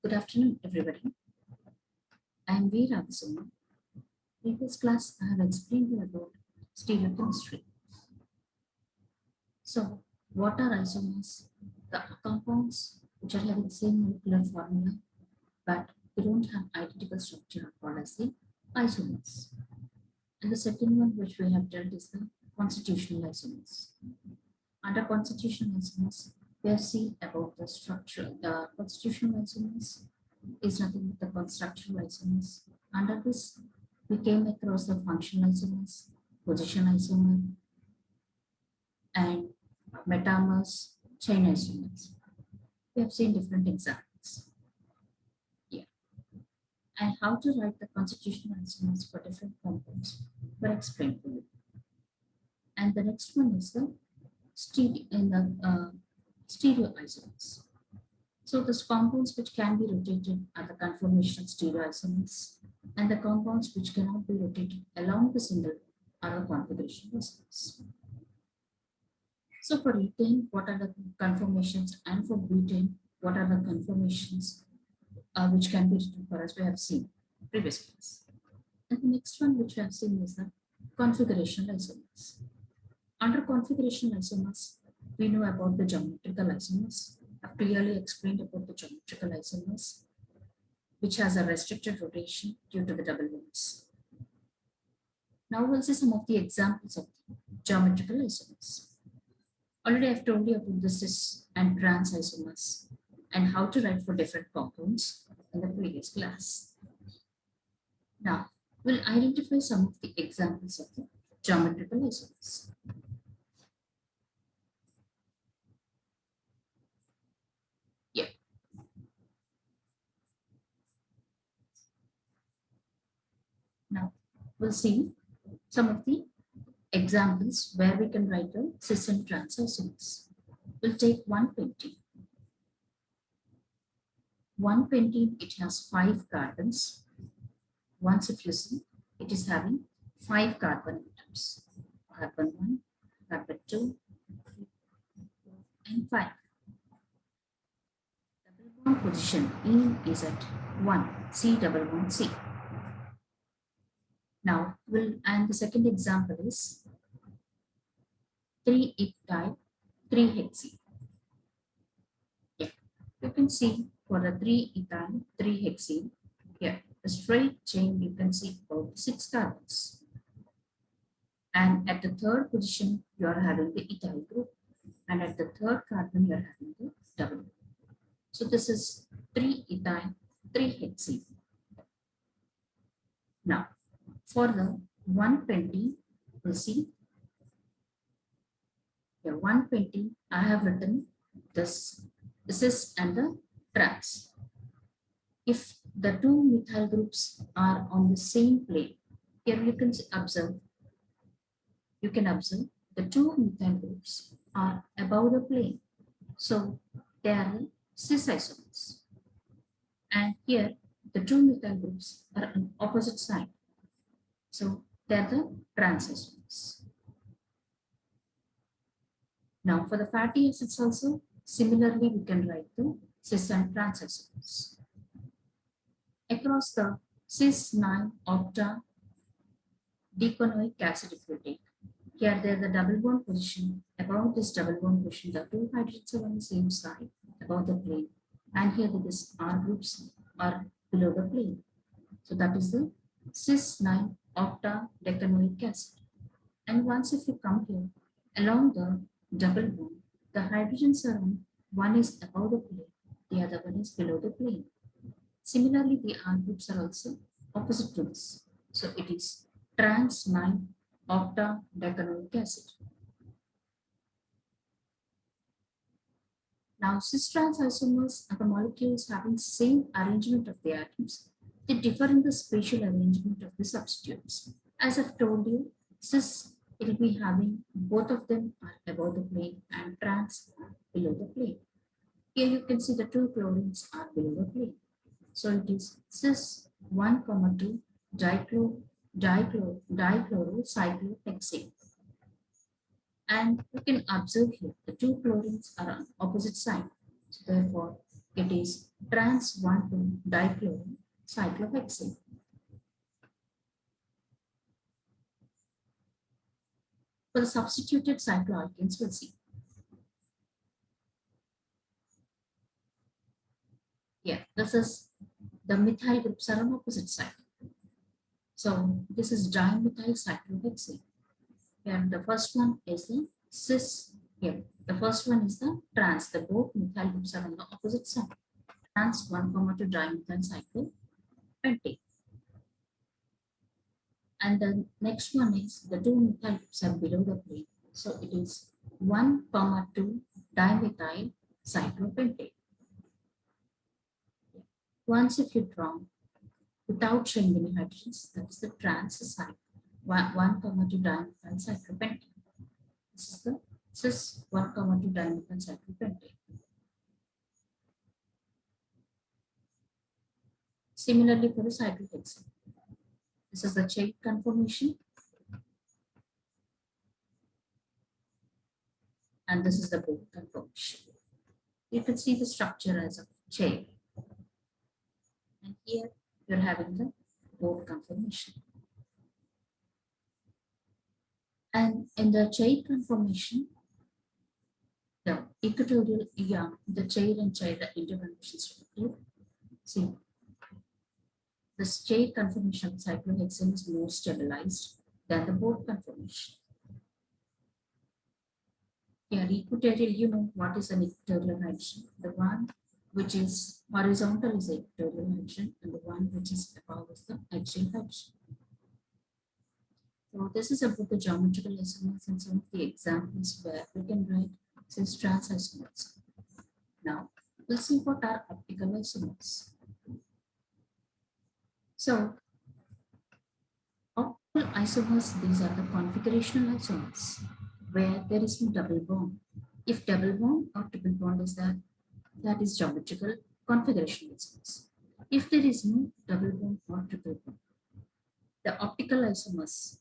Good afternoon, everybody. I am V. Ravisoma. Previous class, I have explained you about stereochemistry. So, what are isomers? The compounds which are having the same molecular formula, but they don't have identical structure are called as the isomers. And the second one which we have dealt is the constitutional isomers. Under constitutional isomers, we have seen about the structure. The constitutional isomers is nothing but the constructional isomers. Under this, we came across the functional isomers, position isomer, and metamers, chain isomers. We have seen different examples. Yeah. And how to write the constitutional isomers for different compounds were explained to you. And the next one is the stereoisomers. So the compounds which can be rotated are the conformational stereoisomers, and the compounds which cannot be rotated along the single are the configuration isomers. So for ethane, what are the conformations, and for butane, what are the conformations which can be written for us? We have seen previous class. And the next one which we have seen is the configuration isomers. Under configuration isomers, we know about the geometrical isomers. I've clearly explained about the geometrical isomers, which has a restricted rotation due to the double bonds. Now we'll see some of the examples of the geometrical isomers. Already I've told you about the cis and trans isomers and how to write for different compounds in the previous class. Now we'll identify some of the examples of the geometrical isomers. Now we'll see some of the examples where we can write the cis and trans isomers. We'll take 120. 120, it has 5 carbons. Once if you see, it is having 5 carbon atoms. Carbon 1, carbon 2, 3, 4, and 5. Double bond position E is at 1, C double bond C. Now, and the second example is 3-ethyl 3-hexene. Yeah, you can see for the 3-ethyl 3-hexene, here, the straight chain you can see about 6 carbons. And at the third position, you are having the ethyl group. And at the third carbon, you are having the double group. So this is 3-ethyl 3-hexene. Now, for the 120, we'll see. Here, 120, I have written this cis and the trans. If the two methyl groups are on the same plane, here you can observe the two methyl groups are above the plane. So they are cis isomers. And here the two methyl groups are on opposite side. So they are the trans isomers. Now for the fatty acids also, similarly we can write the cis and trans isomers. Across the cis-9 octa deconoic acid if you take, here there the double bond position. Above this double bond position, the two hydrogens are on the same side above the plane, and here this R groups are below the plane. So that is the cis-9 octa deconoic acid. And once if you come here along the double bond, the hydrogens are on, one is above the plane, the other one is below the plane. Similarly, the R groups are also opposite to this. So it is trans 9 octa deconoic acid. Now, cis-trans isomers are the molecules having same arrangement of the atoms. They differ in the spatial arrangement of the substituents. As I've told you, cis, it will be having both of them are above the plane and trans are below the plane. Here you can see the two chlorines are below the plane. So it is cis 1,2 dichlorocyclohexane. And you can observe here the two chlorines are on opposite side. So therefore, It is trans 1,2-dichlorocyclohexane. For the substituted cycloalkanes, we'll see. Yeah, this is the methyl groups are on opposite side. So this is dimethyl cyclohexane. And the first one is the cis. Here, the first one is the trans. The both methyl groups are on the opposite side. Trans 1,2 dimethyl cyclopentane. And the next one is the two methyl groups are below the plane. So it is 1,2 dimethyl cyclopentane. Once if you draw without showing any hydrogens, that is the trans side. 1,2 dimethyl cyclopentane. This is the cis 1,2 dimethyl cyclopentane. Similarly for the cyclohexane. This is the chain conformation. And this is the bone conformation. You can see the structure as a chain. And here you're having the bone conformation. And in the chain conformation, the equatorial, the chain and chain interconformations. See, this chain conformation of cyclohexane is more stabilized than the bone conformation. Yeah, equatorial, you know what is an equatorial hydrogen? The one which is horizontal is equatorial hydrogen, and the one which is above is the axial hydrogen. So this is about the geometrical isomers and some of the examples where we can write cis trans isomers. Now we'll see what are optical isomers. So optical isomers, these are the configurational isomers where there is no double bond. If double bond or triple bond is there, that is geometrical configuration isomers. If there is no double bond or triple bond, the optical isomers,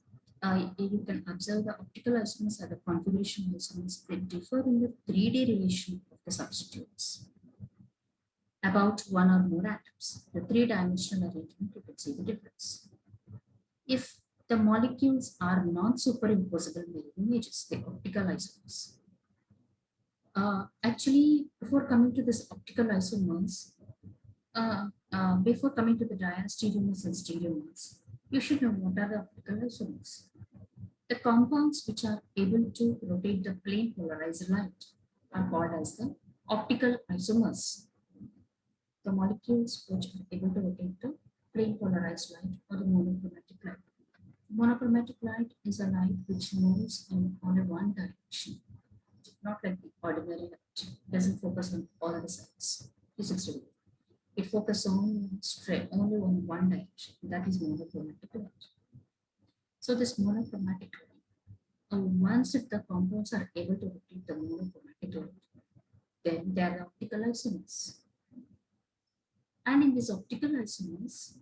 you can observe the optical isomers are the configuration isomers. They differ in the 3D relation of the substitutes about one or more atoms. The three-dimensional arrangement, you can see the difference. If the molecules are non-superimposable mirror images, the optical isomers. Actually, before coming to this optical isomers, before coming to the diastereomers and stereomers, you should know what are the optical isomers. The compounds which are able to rotate the plane polarized light are called as the optical isomers. The molecules which are able to rotate the plane polarized light or the monochromatic light. Monochromatic light is a light which moves in only one direction, not like the ordinary light. It doesn't focus on all the sides. It focuses only on one direction. That is monochromatic light. So this monochromatic light, once if the compounds are able to rotate the monochromatic light, then they are optical isomers. And in these optical isomers,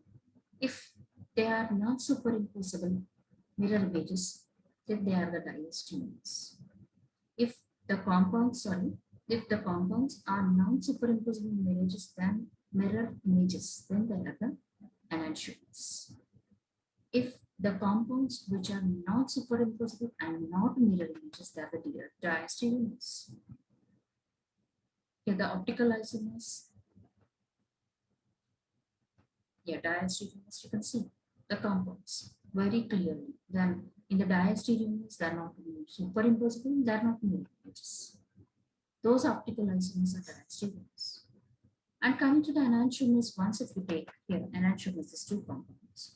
if they are not superimposable mirror images, then they are the diastereomers. If the compounds are non-superimposable mirror images, then they are the enantiomers. If the compounds which are not superimposable and not mirror images, they are the diastereomers. Here the optical isomers, diastereomers, you can see the compounds very clearly. Then in the diastereomers, they are not superimposable, they are not mirror images. Those optical isomers are diastereomers. And coming to the enantiomers, once if you take here, enantiomers is two compounds.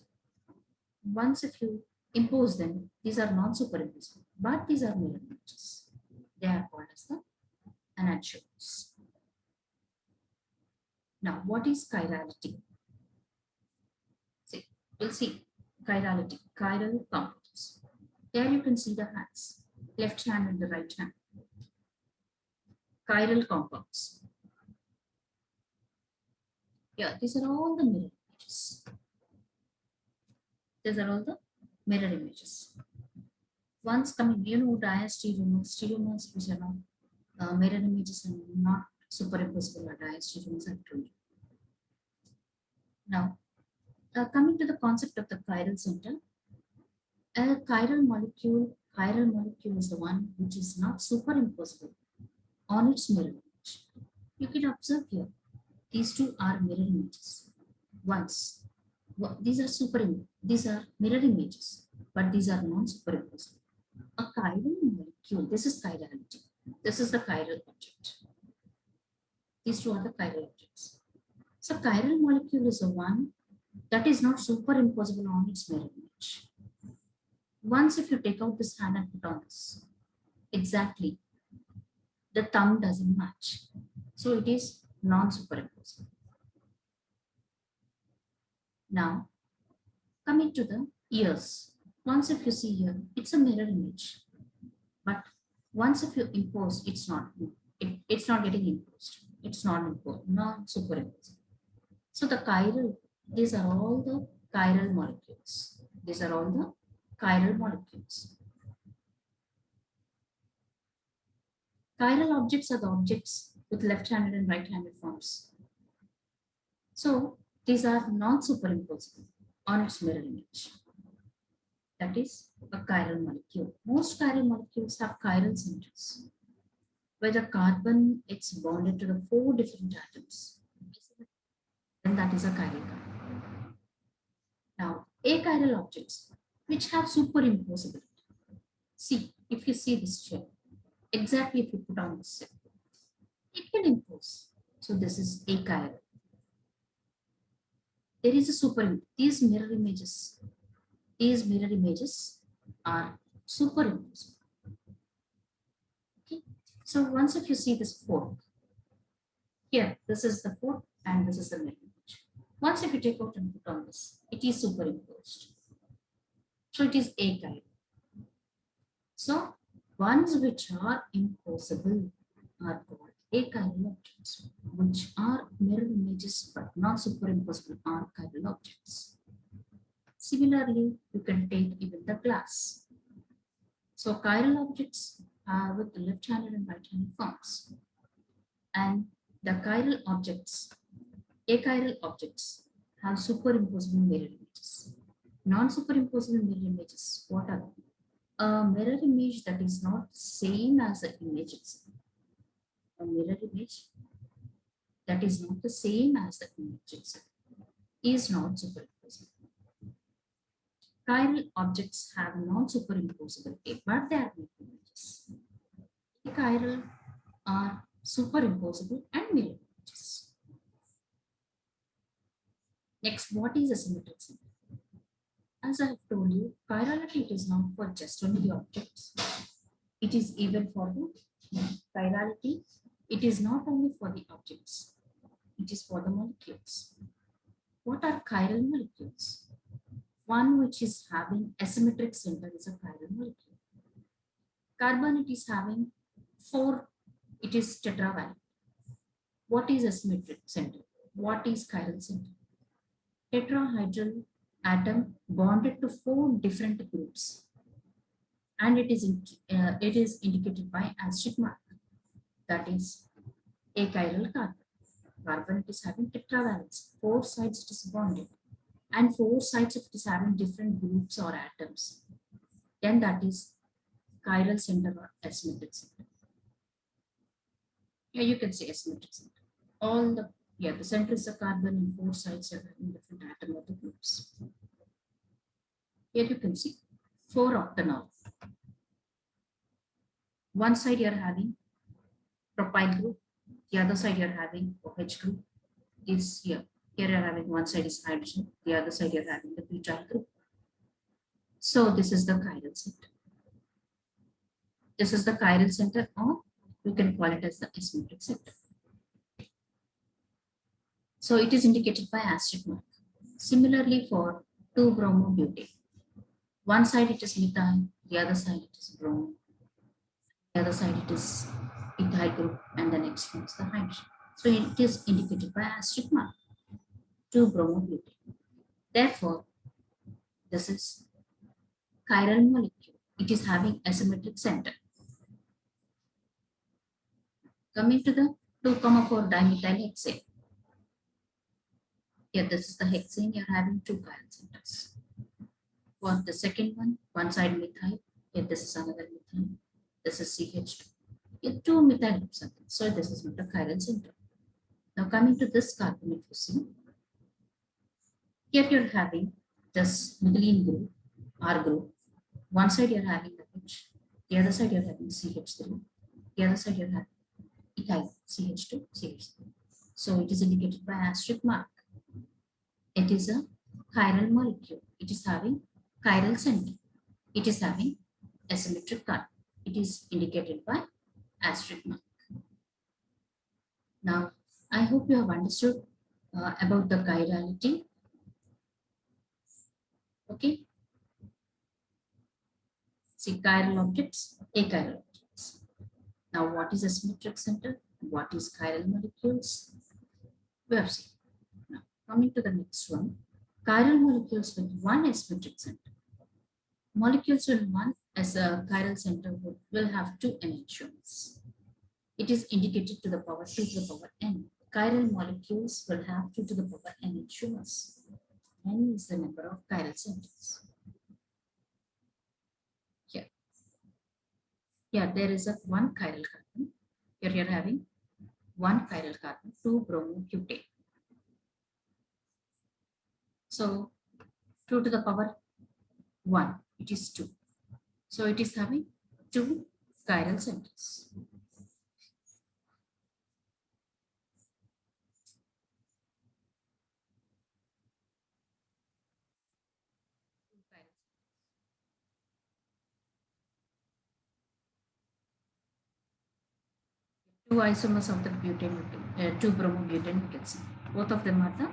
Once if you impose them, these are not superimposable, but these are mirror images. They are called as the enantiomers. Now, what is chirality? See, we'll see chirality, chiral compounds. There you can see the hands, left hand and the right hand. Chiral compounds. Yeah, these are all the mirror images. These are all the mirror images. Once coming, diastereomers, stereomers, which are not mirror images and not superimposable are diastereomers, I've told you. Now, coming to the concept of the chiral center, a chiral molecule is the one which is not superimposable on its mirror image. You can observe here, these two are mirror images. Once, these are mirror images, but these are non-superimposable. A chiral molecule, this is chirality. This is the chiral object. These two are the chiral objects. So chiral molecule is the one that is not superimposable on its mirror image. Once if you take out this hand and put on this, exactly, the thumb doesn't match. So it is non-superimposable. Now, coming to the ears. Once if you see here, it's a mirror image. But once if you impose, it's not getting imposed. It's not imposed, not superimposed. So the chiral, these are all the chiral molecules. These are all the chiral molecules. Chiral objects are the objects with left-handed and right-handed forms. So these are not superimposable on its mirror image. That is a chiral molecule. Most chiral molecules have chiral centers, where the carbon it's bonded to the 4 different atoms. And that is a chiral carbon. Now, achiral objects which have superimposability. See, if you see this chair, exactly if you put on this chair, it can impose. So this is achiral. There is a these mirror images are superimposable. Okay. So once if you see this fork, here, this is the fork and this is the mirror image. Once if you take out and put on this, it is superimposed. So it is achiral. So ones which are impossible are called achiral objects, which are mirror images but not superimposable are chiral objects. Similarly, you can take even the glass. So chiral objects are with the left-handed and right-handed forms. And the chiral objects, achiral objects, have superimposable mirror images. Non-superimposable mirror images, what are they? A mirror image that is not same as the image itself. A mirror image that is not the same as the image itself is not superimposable. Chiral objects have non-superimposability, but they are mirror images. Chiral are superimposable and mirror images. Next, what is a symmetric center? As I have told you, chirality is not for just only the objects. It is even for the chirality. It is not only for the objects. It is for the molecules. What are chiral molecules? One which is having asymmetric center is a chiral molecule. Carbon, it is having 4, it is tetravalent. What is asymmetric center? What is chiral center? Tetrahedral atom bonded to 4 different groups, and it is indicated by asterisk mark. That is achiral carbon. Carbon, it is having tetravalence, 4 sides it is bonded, and 4 sides it is having different groups or atoms. Then that is chiral center or asymmetric center. Yeah, you can say asymmetric center. All the center is a carbon and 4 sides are having different atom or the groups. Here you can see 4 octanol. One side you are having propyl group, the other side you are having OH group is here. Here you are having one side is hydrogen, the other side you are having the butyl group. So this is the chiral center. This is the chiral center, or you can call it as the asymmetric center. So it is indicated by asterisk mark. Similarly for 2-bromobutane. One side it is methyl, the other side it is bromine, the other side it is ethyl group, and the next one is the hydrogen. So it is indicated by asterisk mark, 2-bromobutane. Therefore, this is chiral molecule. It is having asymmetric center. Coming to the 2,4 dimethyl hexane. Here, this is the hexane. You're having two chiral centers. For the second one side methyl. Here, this is another methyl. This is CH2. Here, two methyl groups are there. So this is not a chiral center. Now coming to this carbon, if you see, here you're having this middle group, R group. One side you're having the H, the other side you're having CH3, the other side you're having ethyl CH2, CH3. So it is indicated by asterisk mark. It is a chiral molecule. It is having chiral center. It is having asymmetric carbon. It is indicated by asterisk mark. Now, I hope you have understood about the chirality. Okay. See, chiral objects, achiral objects. Now, what is a symmetric center? What is chiral molecules? We have seen. Now, coming to the next one, chiral molecules with one asymmetric center. Molecules with one as a chiral center will have two enantiomers. It is indicated to the power 2 to the power n. Chiral molecules will have 2 to the power n enantiomers. N is the number of chiral centers. Here. Here there is a one chiral carbon. Here you're having one chiral carbon, 2 bromobutane. So 2 to the power 1, it is 2. So it is having two chiral centers. Two isomers of the butane, two bromobutane, you can see. Both of them are the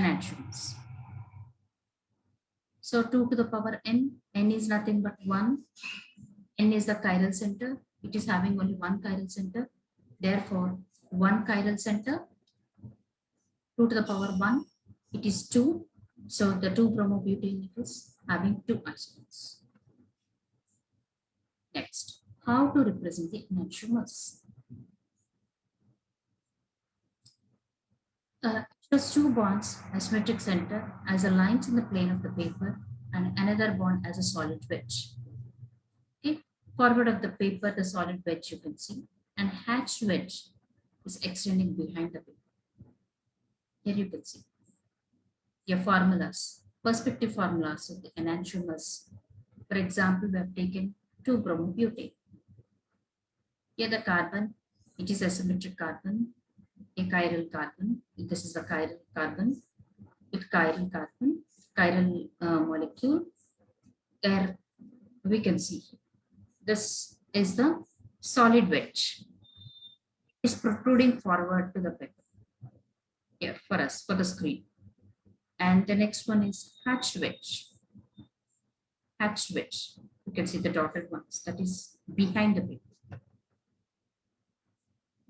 enantiomers. So 2 to the power n is nothing but 1. N is the chiral center. It is having only one chiral center. Therefore, one chiral center, 2 to the power 1, it is 2. So the 2 bromobutane is having two isomers. Next, how to represent the enantiomers? Shows two bonds, asymmetric center, as a lines in the plane of the paper, and another bond as a solid wedge. Okay, forward of the paper, the solid wedge you can see, and hatched wedge is extending behind the paper. Here you can see your formulas, perspective formulas of the enantiomers. For example, we have taken 2 bromobutane. Here the carbon, it is a symmetric carbon, a chiral carbon. This is the chiral carbon with chiral carbon, chiral molecule. There we can see this is the solid wedge. It's protruding forward to the paper. Here for us, for the screen. And the next one is hatched wedge. Hatched wedge. You can see the dotted ones, that is behind the paper.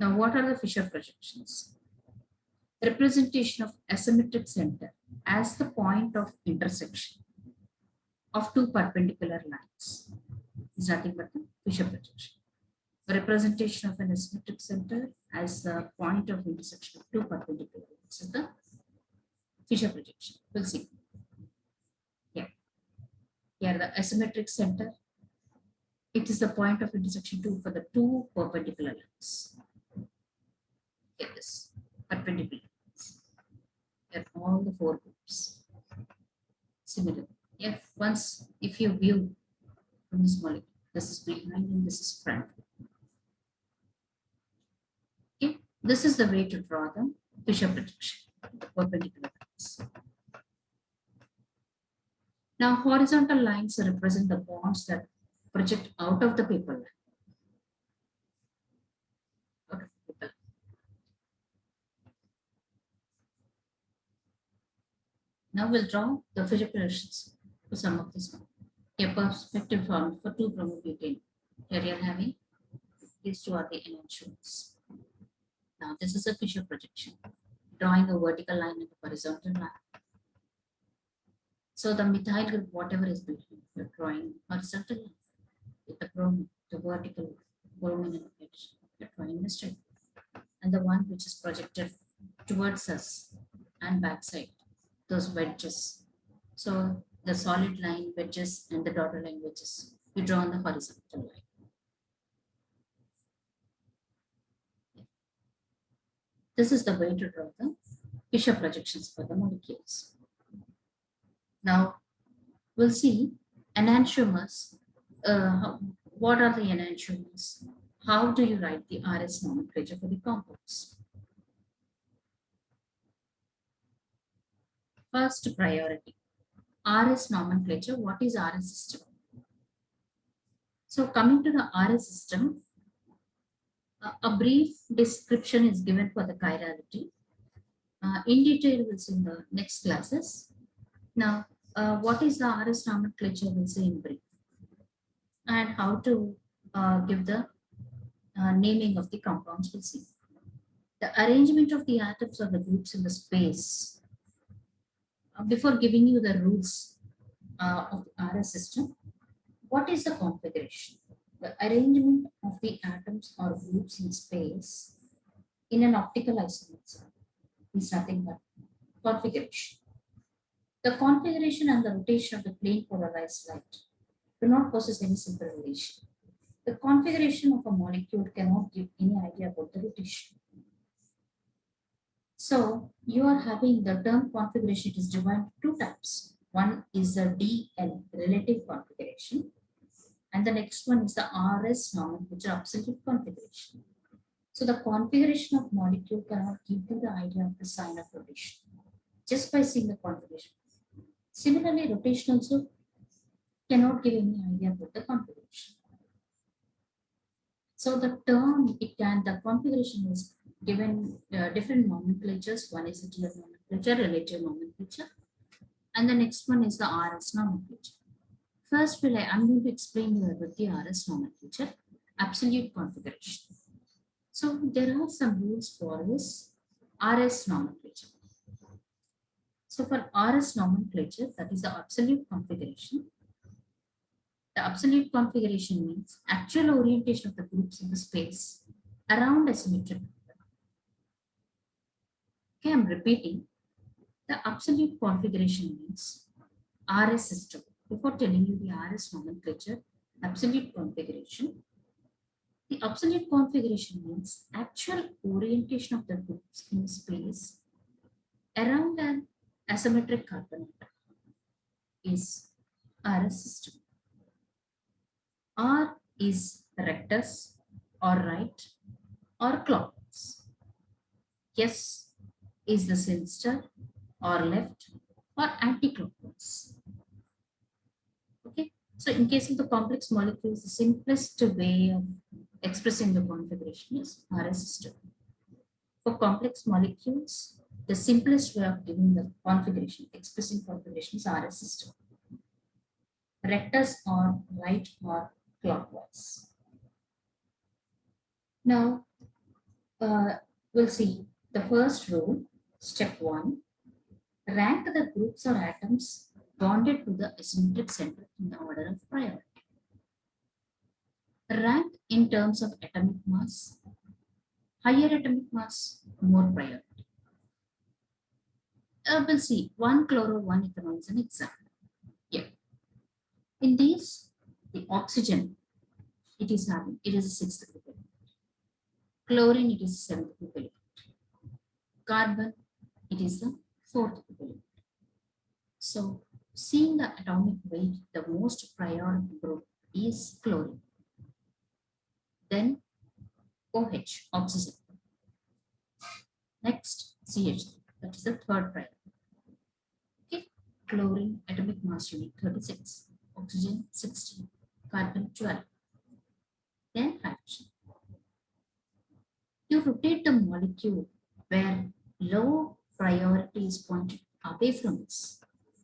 Now, what are the Fisher projections? Representation of asymmetric center as the point of intersection of two perpendicular lines is nothing but the Fisher projection. The representation of an asymmetric center as the point of intersection of two perpendicular lines is the Fisher projection. We'll see. Here the asymmetric center, it is the point of intersection for the two perpendicular lines. Get this, perpendicular lines. Here all the four groups. Similar. If you view from this molecule, this is behind and this is front. Okay, this is the way to draw the Fisher projection, the perpendicular lines. Now, horizontal lines represent the bonds that project out of the paper line. Now we'll draw the Fisher projections for some of this one. A perspective form for 2 bromobutane. Here you are having these two are the enantiomers. Now this is a Fisher projection, drawing a vertical line and a horizontal line. So the methyl group, whatever is between, you're drawing horizontal line with the bromine, the vertical bromine and edge. You're drawing a straight. and the one which is projected towards us and backside, those wedges. So the solid line wedges and the dotted line wedges, you draw on the horizontal line. This is the way to draw the Fisher projections for the molecules. Now we'll see enantiomers. What are the enantiomers? How do you write the RS nomenclature for the compounds? First priority, RS nomenclature. What is RS system? So coming to the RS system, a brief description is given for the chirality. In detail, we'll see in the next classes. Now, what is the RS nomenclature? We'll see in brief, and how to give the naming of the compounds. We'll see the arrangement of the atoms or the groups in the space. Before giving you the rules of the RS system, what is the configuration? The arrangement of the atoms or groups in space in an optical isomer is nothing but configuration. The configuration and the rotation of the plane polarized light do not possess any simple relation. The configuration of a molecule cannot give any idea about the rotation. So you are having the term configuration. It is divided into two types. One is the DL, relative configuration, and the next one is the RS nomenclature, absolute configuration. So the configuration of molecule cannot give you the idea of the sign of rotation just by seeing the configuration. Similarly, rotation also cannot give any idea about the configuration. So the term, the configuration is given different nomenclatures. One is the DL nomenclature, relative nomenclature, and the next one is the RS nomenclature. First, I'm going to explain you about the RS nomenclature, absolute configuration. So there are some rules for this RS nomenclature. So for RS nomenclature, that is the absolute configuration. The absolute configuration means actual orientation of the groups in the space around a symmetric number. Okay, I'm repeating. The absolute configuration means RS system. Before telling you the RS nomenclature, absolute configuration. The absolute configuration means actual orientation of the groups in space around an asymmetric carbon atom is RS system. R is rectus or right or clockwise. S is the sinister or left or anti-clockwise. Okay, so in case of the complex molecules, the simplest way of expressing the configuration is RS system. For complex molecules, the simplest way of giving the configuration, expressing configuration is RS system. Rectus or right or clockwise. Now, we'll see the first rule, step 1. Rank the groups or atoms bonded to the asymmetric center in the order of priority. Rank in terms of atomic mass. Higher atomic mass, more priority. We'll see 1-chloro-1-ethanol is an example. Yeah. In these, the oxygen, it is a 6th group element. Chlorine, it is a 7th group element. Carbon, it is the 4th group element. So, seeing the atomic weight, the most priority group is chlorine. Then OH, oxygen. Next, CH, that is the 3rd priority. Okay, chlorine, atomic mass unit 36, oxygen 16, carbon 12. Then hydrogen. You rotate the molecule where low priority is pointed away from us.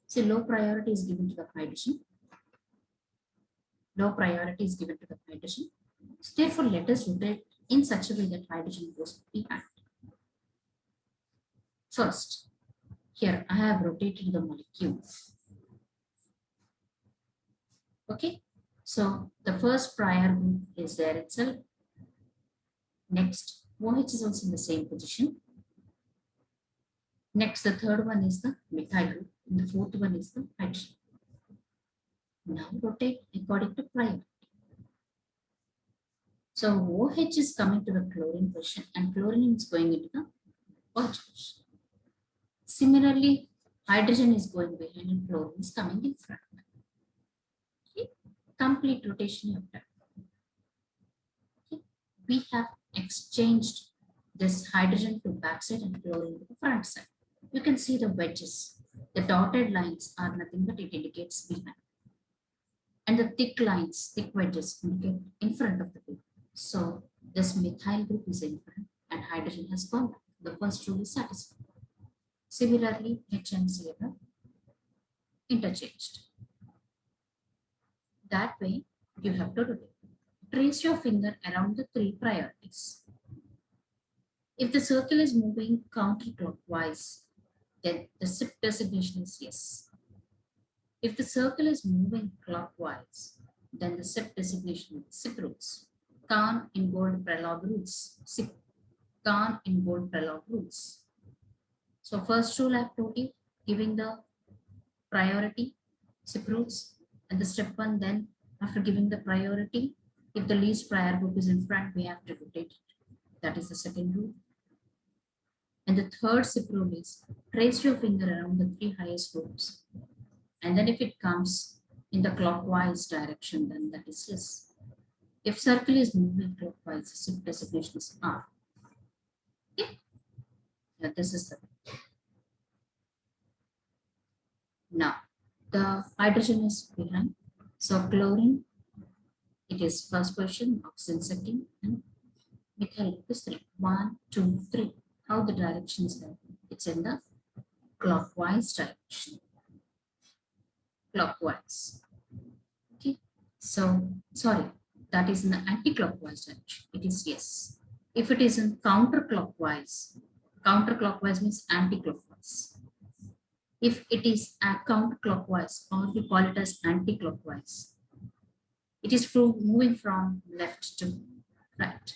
So low priority is given to the hydrogen. Low priority is given to the hydrogen. So therefore, let us rotate in such a way that hydrogen goes behind. First, here I have rotated the molecule. Okay, so the first prior group is there itself. Next, OH is also in the same position. Next, the third one is the methyl group. And the fourth one is the hydrogen. Now rotate according to priority. So OH is coming to the chlorine position and chlorine is going into the OH position. Similarly, hydrogen is going behind and chlorine is coming in front. Okay. Complete rotation you have done. Okay. We have exchanged this hydrogen to backside and chlorine to the front side. You can see the wedges. The dotted lines are nothing but it indicates behind. And the thick lines, thick wedges indicate in front of the group. So this methyl group is in front and hydrogen has gone back. The first rule is satisfied. Similarly, H and Cl are interchanged. That way, you have to rotate. Trace your finger around the three priorities. If the circle is moving counterclockwise, then the SIP designation is yes. If the circle is moving clockwise, then the SIP designation is SIP rules. Kahn in bold prologue rules. SIP. Kahn in bold prologue rules. So first rule I've told you, giving the priority, SIP rules, and the step one, then after giving the priority, if the least prior group is in front, we have to rotate it. That is the second rule. And the third SIP rule is trace your finger around the three highest groups. And then if it comes in the clockwise direction, then that is yes. If circle is moving clockwise, the SIP designation is R. Okay? Yeah, this is the now the hydrogen is behind. So chlorine, it is first position, oxygen second, and methyl is 3. 1, 2, 3. How the direction is there? It's in the clockwise direction. Clockwise. Okay. So, sorry, that is in the anti-clockwise direction. It is yes. If it is in counterclockwise, counterclockwise means anti-clockwise. If it is counterclockwise, or we call it as anti-clockwise, it is moving from left to right.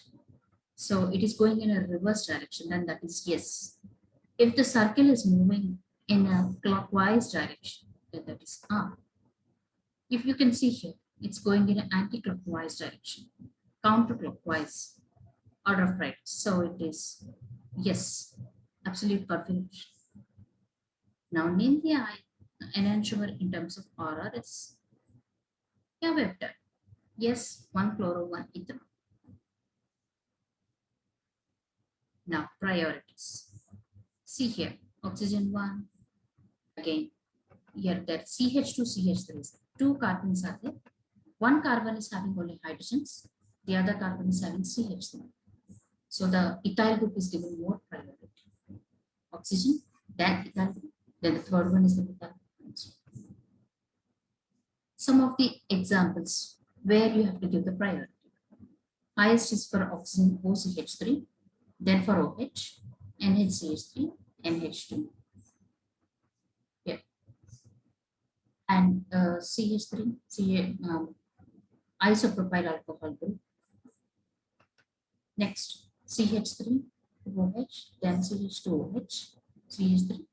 So it is going in a reverse direction, then that is yes. If the circle is moving in a clockwise direction, then that is R. If you can see here, it's going in an anti-clockwise direction, counterclockwise order of right. So it is yes, absolute confirmation. Now name the enantiomer in terms of RRS. Yeah, we have done. Yes, 1 chloro, 1 ethanol. Now priorities. See here, oxygen 1, again, here that CH2, CH3, two carbons are there. One carbon is having only hydrogens, the other carbon is having CH3. So the ethyl group is given more priority. Oxygen, then ethyl group, then the third one is the methyl group. Some of the examples where you have to give the priority. Highest is for oxygen OCH3, then for OH, NHCH3, NH2. Yeah. And CH3, isopropyl alcohol group. Next, CH3, OH, then CH2OH, CH3.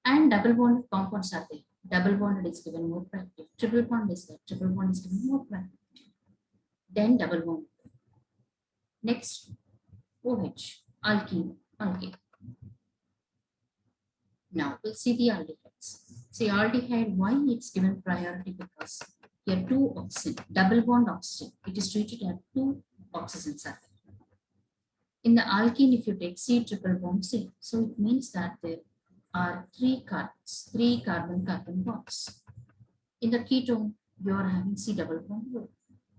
And double bond compounds are there. Double bond is given more priority. Triple bond is there. Triple bond is given more priority. Then double bond. Next, OH, alkene, alkane. Now we'll see the aldehydes. See aldehyde, why it's given priority? Because here two oxygen, double bond oxygen. It is treated as two oxygens are there. In the alkene, if you take C triple bond C, so it means that there are three carbons, three carbon-carbon bonds. In the ketone, you are having C double bond O.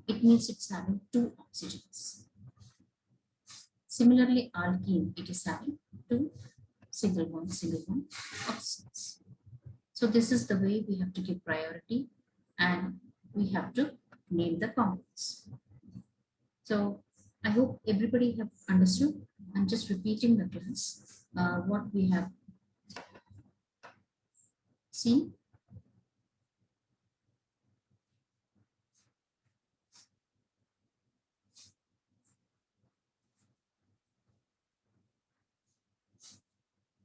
It means it's having two oxygens. Similarly, alkene, it is having two single bond oxygens. So this is the way we have to give priority and we have to name the compounds. So I hope everybody have understood. I'm just repeating the class, what we have seen.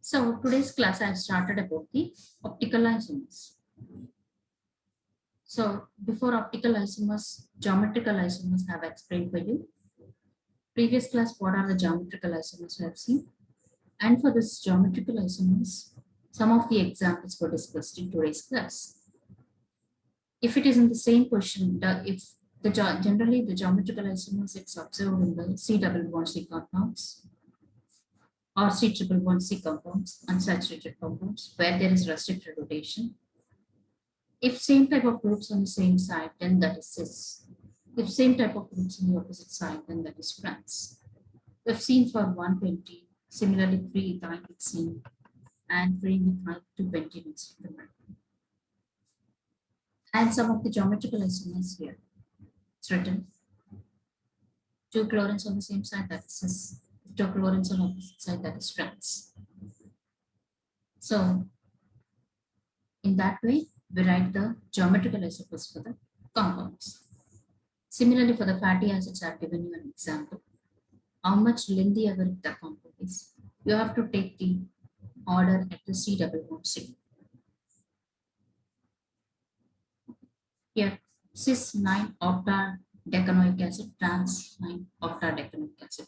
So today's class I have started about the optical isomers. So before optical isomers, geometrical isomers I have explained for you. Previous class, what are the geometrical isomers we have seen? And for this geometrical isomers, some of the examples were discussed in today's class. If it is in the same question, if generally the geometrical isomers it's observed in the C double bond C compounds or C triple bond C compounds, unsaturated compounds, where there is restricted rotation. If same type of groups on the same side, then that is cis. If same type of groups on the opposite side, then that is trans. We've seen for 120, similarly 3-ethyl hexane and 3-methyl 2-pentene. And some of the geometrical isomers here. It's written 2 chlorines on the same side, that is cis. 2 chlorines on the opposite side, that is trans. So in that way, we write the geometrical isomers for the compounds. Similarly, for the fatty acids, I've given you an example. How much lengthy ever the compound is, you have to take the order at the C double bond C. Here, cis 9 octadecanoic acid, trans 9 octadecanoic acid.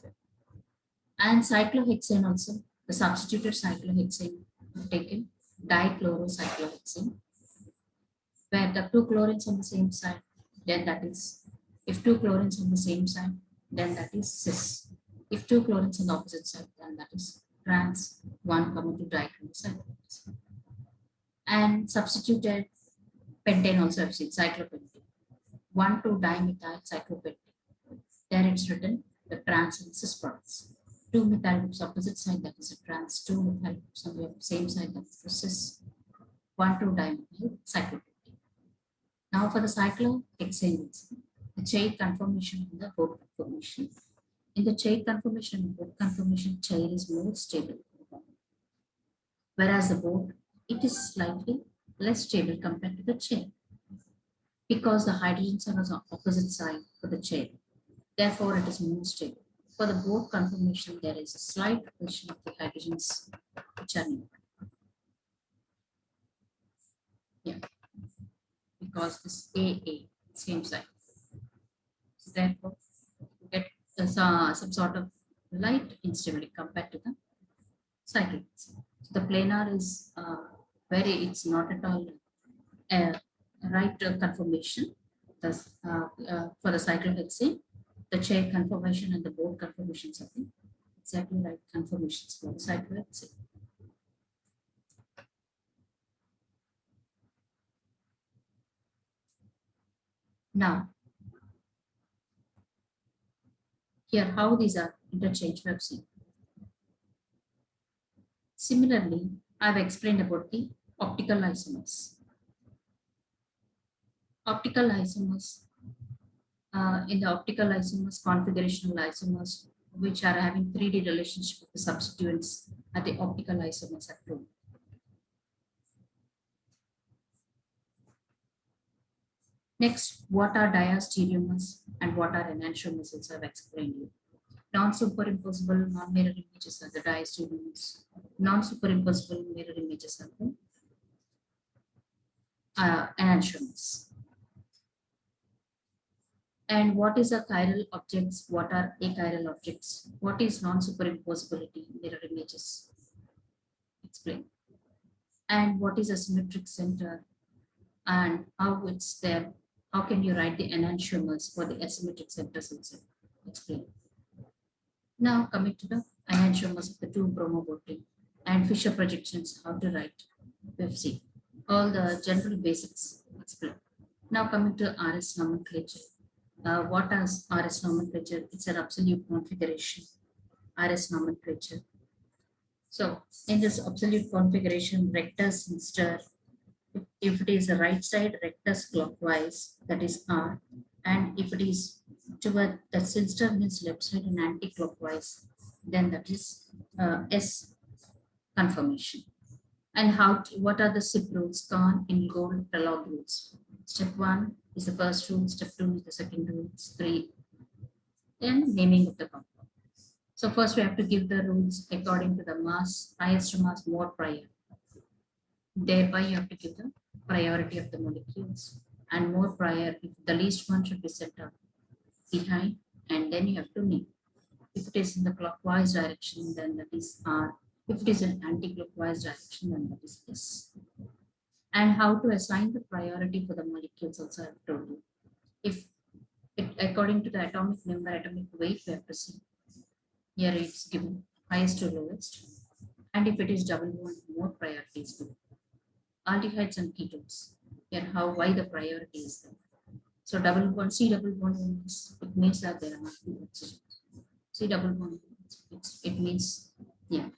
And cyclohexane also, the substituted cyclohexane taken, dichlorocyclohexane, where the 2 chlorines on the same side, then that is, if 2 chlorines on the same side, then that is cis. If 2 chlorines on the opposite side, then that is trans, 1 coming to dichlorocyclohexane. And substituted pentane also I've seen, cyclopentane, 1,2-dimethyl cyclopentane. There it's written the trans and cis products. 2 methyl groups opposite side, that is a trans, 2 methyl groups on the same side, that is the cis, 1,2-dimethyl cyclopentane. Now for the cyclohexanes, the chain conformation and the boat conformation. In the chain conformation and boat conformation, chain is more stable, whereas the boat, it is slightly less stable compared to the chain, because the hydrogens are on the opposite side for the chain. Therefore, it is more stable. For the boat conformation, there is a slight rotation of the hydrogens which are near. Yeah, because this AA, same side. So therefore, you get some sort of light instability compared to the cyclic. So the planar is it's not at all right conformation. Thus, for the cyclohexane, the chain conformation and the boat conformations are the exactly right conformations for the cyclohexane. Now, here how these are interchanged we have seen. Similarly, I've explained about the optical isomers. Optical isomers, in the optical isomers, configurational isomers, which are having 3D relationship with the substituents are the optical isomers at 2. Next, what are diastereomers and what are enantiomers, also I've explained you. Non-superimposable non-mirror images are the diastereomers. Non-superimposable mirror images are the enantiomers. And what is a chiral objects? What are achiral objects? What is non-superimposability mirror images? Explain. And what is a symmetric center? And how it's there? How can you write the enantiomers for the asymmetric centers also? Explain. Now coming to the enantiomers of the 2-bromobutane and Fisher projections, how to write. We've seen all the general basics. Explain. Now coming to RS nomenclature. What is RS nomenclature? It's an absolute configuration, RS nomenclature. So in this absolute configuration, rectus sinister, if it is the right side, rectus clockwise, that is R. And if it is toward the sinister means left side and anti-clockwise, then that is S conformation. And what are the SIP rules? Kahn, Ingold, Kellogg rules. Step 1 is the first rule, step 2 is the second rule, 3. Then naming of the compound. So first we have to give the rules according to the mass, highest mass, more prior. Thereby you have to give the priority of the molecules and more prior if the least one should be set up behind, and then you have to name. If it is in the clockwise direction, then that is R. If it is in anti-clockwise direction, then that is S. And how to assign the priority for the molecules also I have told you. If it according to the atomic number, atomic weight, we have to see. Here it's given highest to lowest. And if it is double bond, more priority is given. Aldehydes and ketones. Here how why the priority is there. So double bond, C double bond means it means that there are not two oxygens. C double bond, it means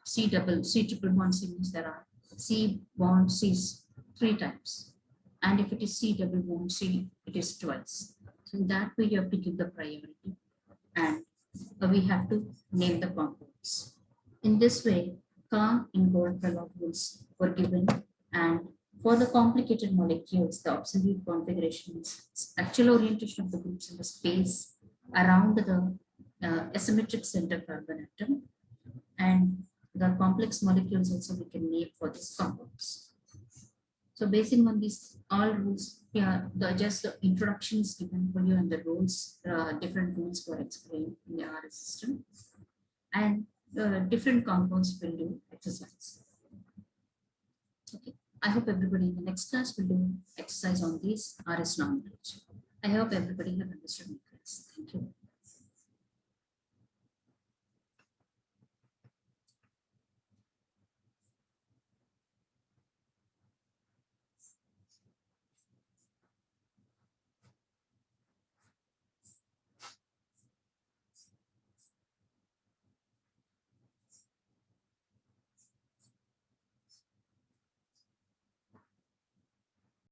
C triple bond C means there are C bond C's 3 times, and if it is C double bond C, it is twice. So in that way, you have to give the priority, and we have to name the compounds. In this way, Kahn and Goldfellow rules were given, and for the complicated molecules, the absolute configuration is actual orientation of the groups in the space around the asymmetric center carbon atom, and the complex molecules also we can name for these compounds. So basing on these all rules, just the introduction is given for you, and the rules, different rules were explained in the RS system, and different compounds will do exercise. Okay, I hope everybody in the next class will do exercise on these RS nomenclature. I hope everybody have understood my class. Thank you.